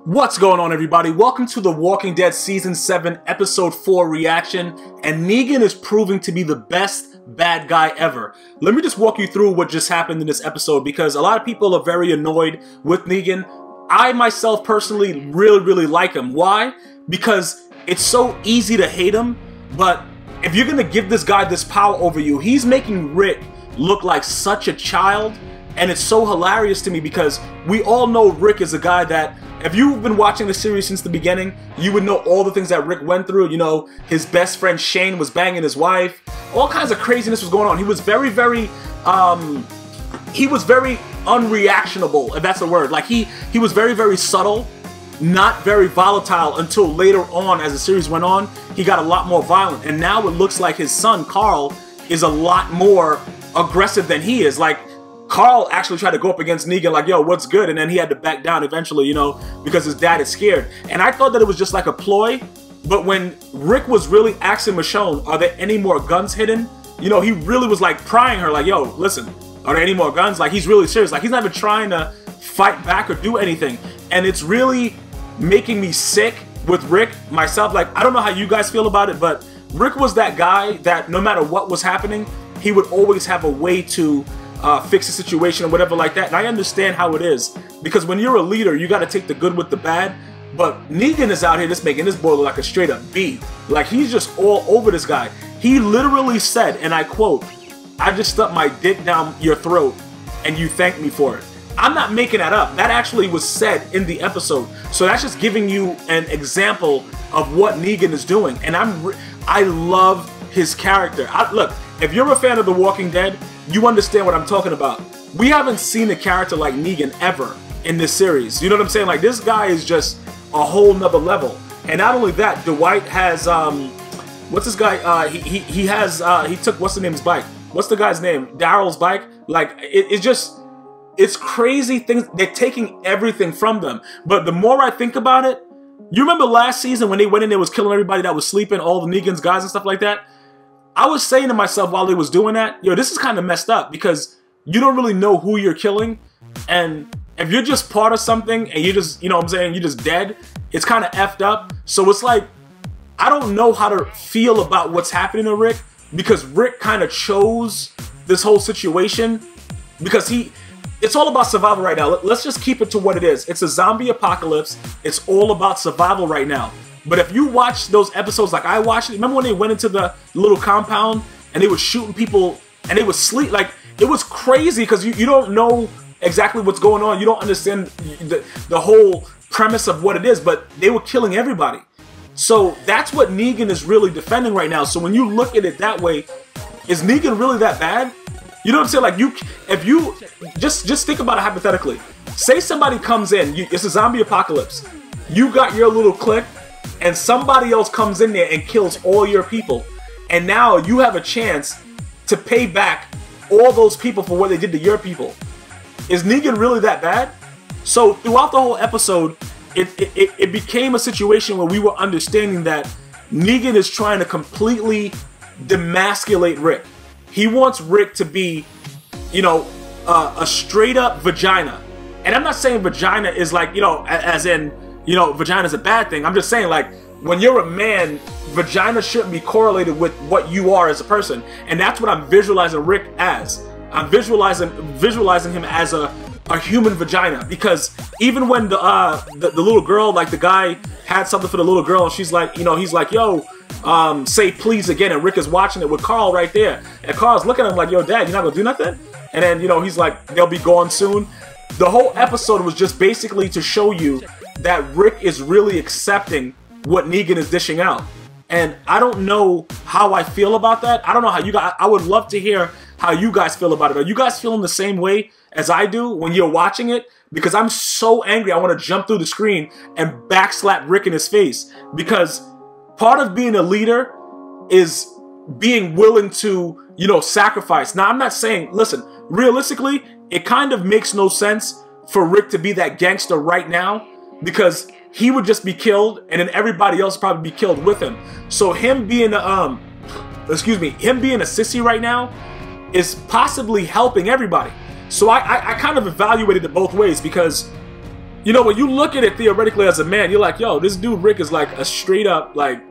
What's going on, everybody? Welcome to The Walking Dead Season 7 Episode 4 reaction, and Negan is proving to be the best bad guy ever. Let me just walk you through what just happened in this episode, because a lot of people are very annoyed with Negan. I myself personally really like him. Why? Because it's so easy to hate him, but if you're gonna give this guy this power over you, he's making Rick look like such a child, and it's so hilarious to me because we all know Rick is a guy that, if you've been watching the series since the beginning, you would know all the things that Rick went through. You know, his best friend Shane was banging his wife. All kinds of craziness was going on. He was very unreactionable, if that's the word. Like, he was very subtle, not very volatile until later on as the series went on. He got a lot more violent. And now it looks like his son, Carl, is a lot more aggressive than he is. Like, Carl actually tried to go up against Negan like, yo, what's good? And then he had to back down eventually, you know, because his dad is scared. And I thought that it was just like a ploy, but when Rick was really asking Michonne, are there any more guns hidden? You know, he really was like prying her like, yo, listen, are there any more guns? Like, he's really serious. Like, he's not even trying to fight back or do anything. And it's really making me sick with Rick myself. Like, I don't know how you guys feel about it, but Rick was that guy that no matter what was happening, he would always have a way to fix the situation or whatever like that. And I understand how it is, because when you're a leader, you got to take the good with the bad. But Negan is out here just making this boy look like a straight up B. Like, he's just all over this guy. He literally said, and I quote, "I just stuck my dick down your throat and you thanked me for it." I'm not making that up. That actually was said in the episode. So that's just giving you an example of what Negan is doing. And I love his character. Look, if you're a fan of The Walking Dead, you understand what I'm talking about. We haven't seen a character like Negan ever in this series. You know what I'm saying? Like, this guy is just a whole nother level. And not only that, Dwight has what's this guy? He took what's the name's bike? What's the guy's name? Daryl's bike. Like, it's crazy things. They're taking everything from them. But the more I think about it, you remember last season when they went in there was killing everybody that was sleeping, all the Negan's guys and stuff like that? I was saying to myself while they was doing that, yo, this is kind of messed up, because you don't really know who you're killing. And if you're just part of something and you just, you know what I'm saying, you're just dead, it's kind of effed up. So it's like, I don't know how to feel about what's happening to Rick, because Rick kind of chose this whole situation, because it's all about survival right now. Let's just keep it to what it is. It's a zombie apocalypse. It's all about survival right now. But if you watch those episodes like I watched it, remember when they went into the little compound and they were shooting people and they would sleep? Like, it was crazy because you don't know exactly what's going on. You don't understand the whole premise of what it is, but they were killing everybody. So that's what Negan is really defending right now. So when you look at it that way, is Negan really that bad? You know what I'm saying? Like, if you just think about it hypothetically. Say somebody comes in, it's a zombie apocalypse. You got your little clique, and somebody else comes in there and kills all your people. And now you have a chance to pay back all those people for what they did to your people. Is Negan really that bad? So throughout the whole episode, it became a situation where we were understanding that Negan is trying to completely demasculate Rick. He wants Rick to be, you know, a straight up vagina. And I'm not saying vagina is like, you know, as in, you know, vagina is a bad thing. I'm just saying, like, when you're a man, vagina shouldn't be correlated with what you are as a person. And that's what I'm visualizing Rick as. I'm visualizing him as a human vagina. Because even when the little girl, like, the guy had something for the little girl, and she's like, you know, he's like, yo, say please again, and Rick is watching it with Carl right there. And Carl's looking at him like, yo, Dad, you're not gonna do nothing? And then, you know, he's like, they'll be gone soon. The whole episode was just basically to show you that Rick is really accepting what Negan is dishing out. And I don't know how I feel about that. I don't know how you guys, I would love to hear how you guys feel about it. Are you guys feeling the same way as I do when you're watching it? Because I'm so angry, I want to jump through the screen and backslap Rick in his face. Because part of being a leader is being willing to, you know, sacrifice. Now, I'm not saying, listen, realistically, it kind of makes no sense for Rick to be that gangster right now, because he would just be killed, and then everybody else would probably be killed with him. So him being him being a sissy right now is possibly helping everybody. So I kind of evaluated it both ways, because you know, when you look at it theoretically as a man, you're like, yo, this dude Rick is like a straight up, like,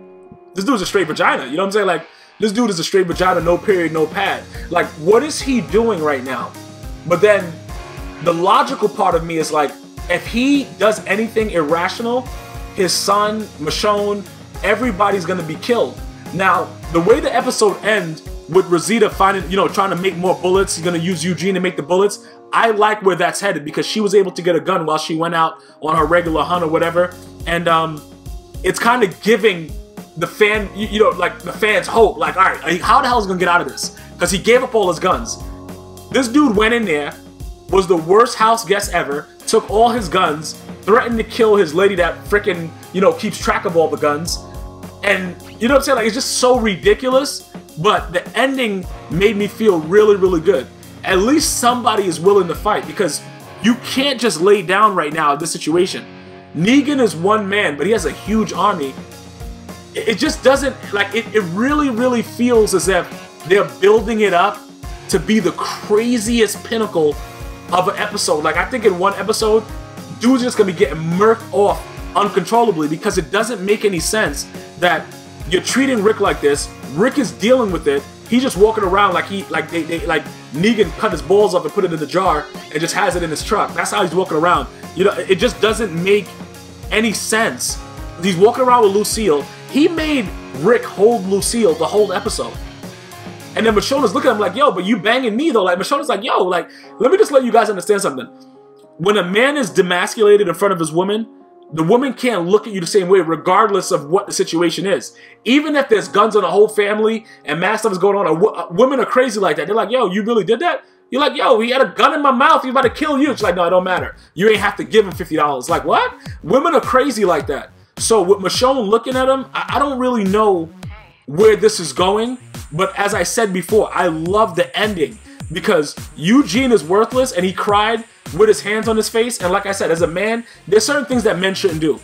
this dude's a straight vagina. You know what I'm saying? Like, this dude is a straight vagina, no period, no pad. Like, what is he doing right now? But then the logical part of me is like, if he does anything irrational, his son, Michonne, everybody's gonna be killed. Now, the way the episode ends with Rosita finding, you know, trying to make more bullets, he's gonna use Eugene to make the bullets. I like where that's headed because she was able to get a gun while she went out on her regular hunt or whatever. And it's kind of giving the fan, you know, like the fans hope. Like, all right, how the hell is he gonna get out of this? Because he gave up all his guns. This dude went in there, was the worst house guest ever, took all his guns, threatened to kill his lady that freaking, you know, keeps track of all the guns. And, you know what I'm saying? Like, it's just so ridiculous. But the ending made me feel really, really good. At least somebody is willing to fight because you can't just lay down right now in this situation. Negan is one man, but he has a huge army. It just doesn't, like, it really, really feels as if they're building it up to be the craziest pinnacle of an episode. Like, I think in one episode, dude's just gonna be getting murked off uncontrollably because it doesn't make any sense that you're treating Rick like this. Rick is dealing with it. He's just walking around like Negan cut his balls off and put it in the jar and just has it in his truck. That's how he's walking around. You know, it just doesn't make any sense. He's walking around with Lucille. He made Rick hold Lucille the whole episode. And then Michonne is looking at him like, yo, but you banging me though. Like, Michonne is like, yo, like, let me just let you guys understand something. When a man is demasculated in front of his woman, the woman can't look at you the same way regardless of what the situation is. Even if there's guns on the whole family and mad stuff is going on, women are crazy like that. They're like, yo, you really did that? You're like, yo, he had a gun in my mouth. He's about to kill you. She's like, no, it don't matter. You ain't have to give him $50. Like, what? Women are crazy like that. So with Michonne looking at him, I don't really know where this is going. But as I said before, I love the ending because Eugene is worthless and he cried with his hands on his face. And like I said, as a man, there's certain things that men shouldn't do.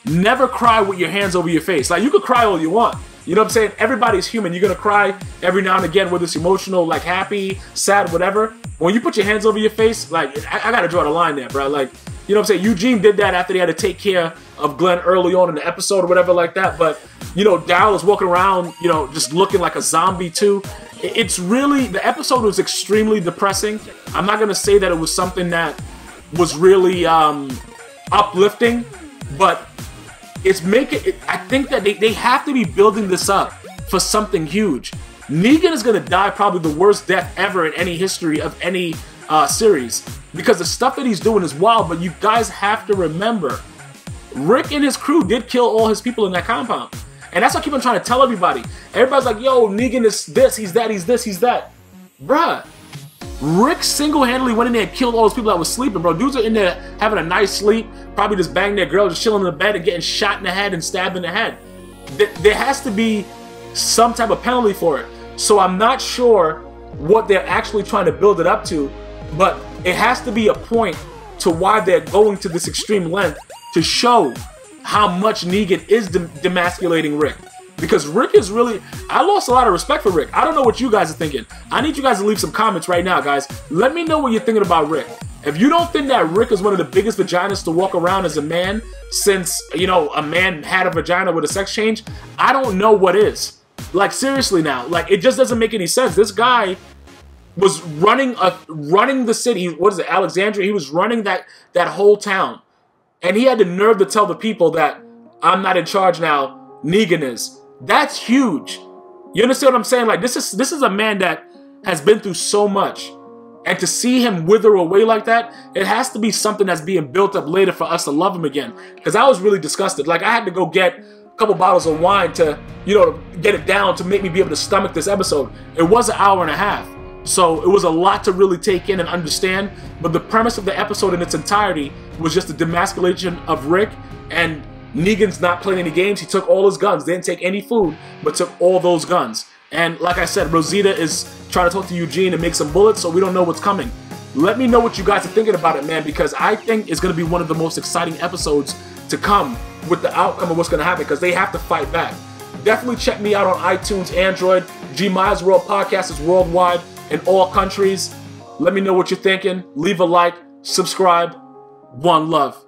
Never cry with your hands over your face. Like, you could cry all you want. You know what I'm saying? Everybody's human. You're going to cry every now and again, whether it's emotional, like happy, sad, whatever. When you put your hands over your face, like, I got to draw the line there, bro. Like, you know what I'm saying? Eugene did that after they had to take care of Glenn early on in the episode or whatever like that. But, you know, Daryl is walking around, you know, just looking like a zombie too. It's really, the episode was extremely depressing. I'm not going to say that it was something that was really uplifting, but it's making, I think that they have to be building this up for something huge. Negan is going to die probably the worst death ever in any history of any series because the stuff that he's doing is wild, but you guys have to remember, Rick and his crew did kill all his people in that compound. And that's what I keep on trying to tell everybody. Everybody's like, yo, Negan is this, he's that, he's this, he's that. Bruh, Rick single-handedly went in there and killed all those people that was sleeping, bro. Dudes are in there having a nice sleep, probably just banging their girl, just chilling in the bed and getting shot in the head and stabbed in the head. There has to be some type of penalty for it. So I'm not sure what they're actually trying to build it up to, but it has to be a point to why they're going to this extreme length to show how much Negan is demasculating Rick. Because Rick is really, I lost a lot of respect for Rick. I don't know what you guys are thinking. I need you guys to leave some comments right now, guys. Let me know what you're thinking about Rick. If you don't think that Rick is one of the biggest vaginas to walk around as a man since, you know, a man had a vagina with a sex change, I don't know what is. Like, seriously now, like, it just doesn't make any sense. This guy was running the city. What is it, Alexandria? He was running that whole town. And he had the nerve to tell the people that I'm not in charge now, Negan is. That's huge. You understand what I'm saying? Like, this is a man that has been through so much. And to see him wither away like that, it has to be something that's being built up later for us to love him again. Because I was really disgusted. Like, I had to go get a couple bottles of wine to, you know, get it down to make me be able to stomach this episode. It was an hour and a half. So it was a lot to really take in and understand. But the premise of the episode in its entirety was just the demasculation of Rick. And Negan's not playing any games. He took all his guns. Didn't take any food, but took all those guns. And like I said, Rosita is trying to talk to Eugene and make some bullets, so we don't know what's coming. Let me know what you guys are thinking about it, man, because I think it's going to be one of the most exciting episodes to come with the outcome of what's going to happen, because they have to fight back. Definitely check me out on iTunes, Android. GmiasWorld podcast is worldwide in all countries. Let me know what you're thinking. Leave a like, subscribe. One love.